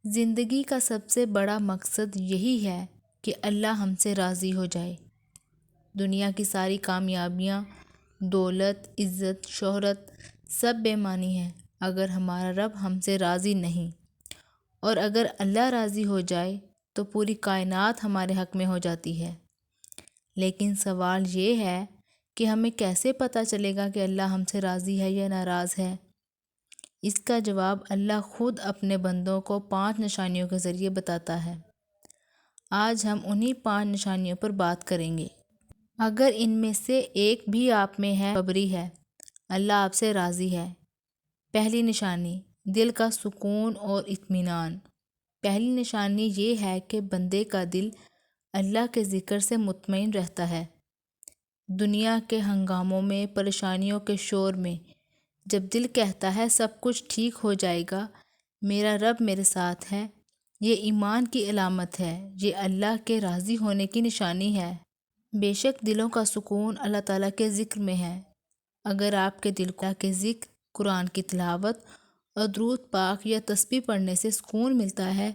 زندگی کا سب سے بڑا مقصد یہی ہے کہ اللہ ہم سے راضی ہو جائے۔ دنیا کی ساری کامیابیاں، دولت، عزت، شہرت سب بے معنی ہے اگر ہمارا رب ہم سے راضی نہیں، اور اگر اللہ راضی ہو جائے تو پوری کائنات ہمارے حق میں ہو جاتی ہے۔ لیکن سوال یہ ہے کہ ہمیں کیسے پتہ چلے گا کہ اللہ ہم سے راضی ہے یا ناراض ہے؟ اس کا جواب اللہ خود اپنے بندوں کو 5 نشانیوں کے ذریعے بتاتا ہے۔ آج ہم انہی 5 نشانیوں پر بات کریں گے۔ اگر ان میں سے ایک بھی آپ میں ہے، خبری ہے، اللہ آپ سے راضی ہے۔ پہلی نشانی، دل کا سکون اور اطمینان۔ پہلی نشانی یہ ہے کہ بندے کا دل اللہ کے ذکر سے مطمئن رہتا ہے۔ دنیا کے ہنگاموں میں، پریشانیوں کے شور میں جب دل کہتا ہے سب کچھ ٹھیک ہو جائے گا، میرا رب میرے ساتھ ہے، یہ ایمان کی علامت ہے، یہ اللہ کے راضی ہونے کی نشانی ہے۔ بے شک دلوں کا سکون اللہ تعالیٰ کے ذکر میں ہے۔ اگر آپ کے دل کو اللہ کے ذکر، قرآن کی تلاوت اور درود پاک یا تسبیح پڑھنے سے سکون ملتا ہے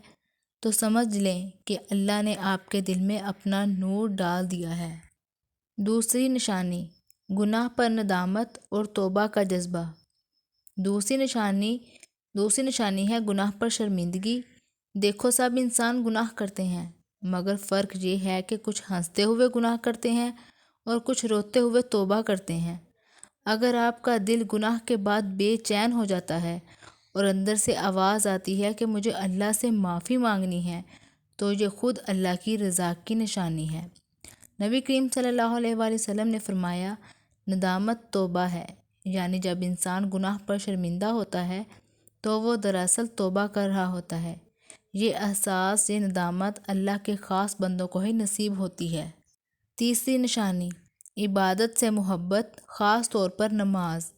تو سمجھ لیں کہ اللہ نے آپ کے دل میں اپنا نور ڈال دیا ہے۔ دوسری نشانی، گناہ پر ندامت اور توبہ کا جذبہ۔ دوسری نشانی ہے گناہ پر شرمندگی۔ دیکھو سب انسان گناہ کرتے ہیں، مگر فرق یہ ہے کہ کچھ ہنستے ہوئے گناہ کرتے ہیں اور کچھ روتے ہوئے توبہ کرتے ہیں۔ اگر آپ کا دل گناہ کے بعد بے چین ہو جاتا ہے اور اندر سے آواز آتی ہے کہ مجھے اللہ سے معافی مانگنی ہے، تو یہ خود اللہ کی رضا کی نشانی ہے۔ نبی کریم صلی اللہ علیہ وآلہ وسلم نے فرمایا، ندامت توبہ ہے، یعنی جب انسان گناہ پر شرمندہ ہوتا ہے تو وہ دراصل توبہ کر رہا ہوتا ہے۔ یہ احساس، یہ ندامت اللہ کے خاص بندوں کو ہی نصیب ہوتی ہے۔ تیسری نشانی، عبادت سے محبت، خاص طور پر نماز۔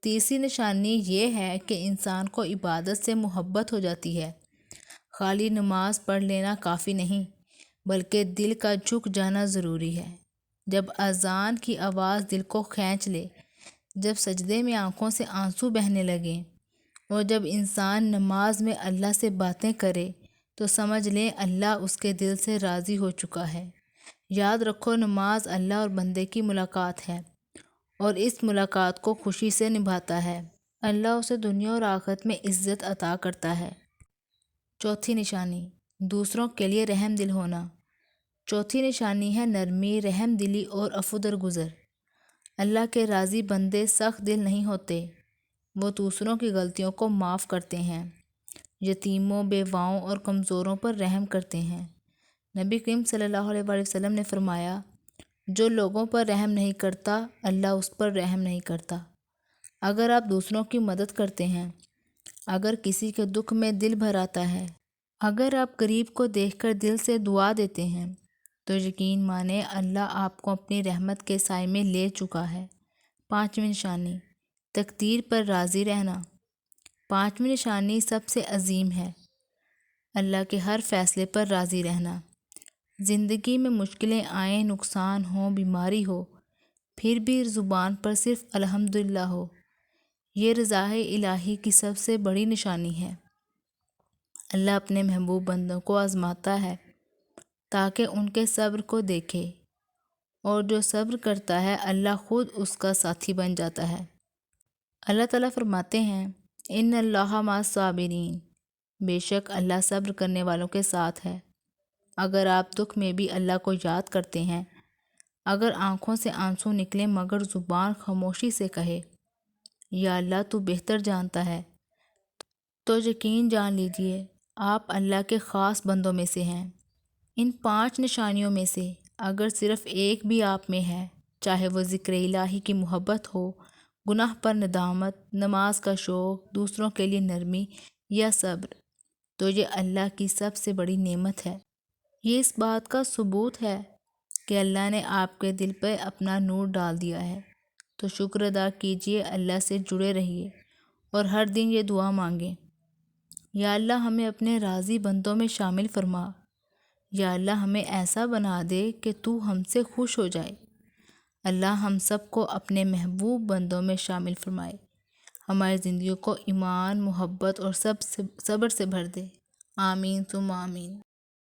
تیسری نشانی یہ ہے کہ انسان کو عبادت سے محبت ہو جاتی ہے۔ خالی نماز پڑھ لینا کافی نہیں، بلکہ دل کا جھک جانا ضروری ہے۔ جب اذان کی آواز دل کو کھینچ لے، جب سجدے میں آنکھوں سے آنسو بہنے لگیں اور جب انسان نماز میں اللہ سے باتیں کرے تو سمجھ لیں اللہ اس کے دل سے راضی ہو چکا ہے۔ یاد رکھو، نماز اللہ اور بندے کی ملاقات ہے، اور اس ملاقات کو خوشی سے نبھاتا ہے، اللہ اسے دنیا اور آخرت میں عزت عطا کرتا ہے۔ چوتھی نشانی، دوسروں کے لیے رحم دل ہونا۔ چوتھی نشانی ہے نرمی، رحم دلی اور عفو درگزر۔ اللہ کے راضی بندے سخت دل نہیں ہوتے، وہ دوسروں کی غلطیوں کو معاف کرتے ہیں، یتیموں، بیواؤں اور کمزوروں پر رحم کرتے ہیں۔ نبی کریم صلی اللہ علیہ وآلہ وسلم نے فرمایا، جو لوگوں پر رحم نہیں کرتا، اللہ اس پر رحم نہیں کرتا۔ اگر آپ دوسروں کی مدد کرتے ہیں، اگر کسی کے دکھ میں دل بھر آتا ہے، اگر آپ غریب کو دیکھ کر دل سے دعا دیتے ہیں، تو یقین مانیں اللہ آپ کو اپنی رحمت کے سائے میں لے چکا ہے۔ پانچویں نشانی، تقدیر پر راضی رہنا۔ پانچویں نشانی سب سے عظیم ہے، اللہ کے ہر فیصلے پر راضی رہنا۔ زندگی میں مشکلیں آئیں، نقصان ہو، بیماری ہو، پھر بھی زبان پر صرف الحمدللہ ہو، یہ رضا الہی کی سب سے بڑی نشانی ہے۔ اللہ اپنے محبوب بندوں کو آزماتا ہے تاکہ ان کے صبر کو دیکھے، اور جو صبر کرتا ہے اللہ خود اس کا ساتھی بن جاتا ہے۔ اللہ تعالیٰ فرماتے ہیں، ان اللہ مع الصابرین، بے شک اللہ صبر کرنے والوں کے ساتھ ہے۔ اگر آپ دکھ میں بھی اللہ کو یاد کرتے ہیں، اگر آنکھوں سے آنسو نکلیں مگر زبان خاموشی سے کہے، یا اللہ تو بہتر جانتا ہے، تو یقین جان لیجئے آپ اللہ کے خاص بندوں میں سے ہیں۔ ان 5 نشانیوں میں سے اگر صرف ایک بھی آپ میں ہے، چاہے وہ ذکر الہی کی محبت ہو، گناہ پر ندامت، نماز کا شوق، دوسروں کے لیے نرمی یا صبر، تو یہ اللہ کی سب سے بڑی نعمت ہے۔ یہ اس بات کا ثبوت ہے کہ اللہ نے آپ کے دل پہ اپنا نور ڈال دیا ہے، تو شکر ادا کیجئے، اللہ سے جڑے رہیے اور ہر دن یہ دعا مانگیں، یا اللہ ہمیں اپنے راضی بندوں میں شامل فرما، یا اللہ ہمیں ایسا بنا دے کہ تو ہم سے خوش ہو جائے۔ اللہ ہم سب کو اپنے محبوب بندوں میں شامل فرمائے، ہماری زندگیوں کو ایمان، محبت اور صبر سے بھر دے۔ آمین ثم آمین۔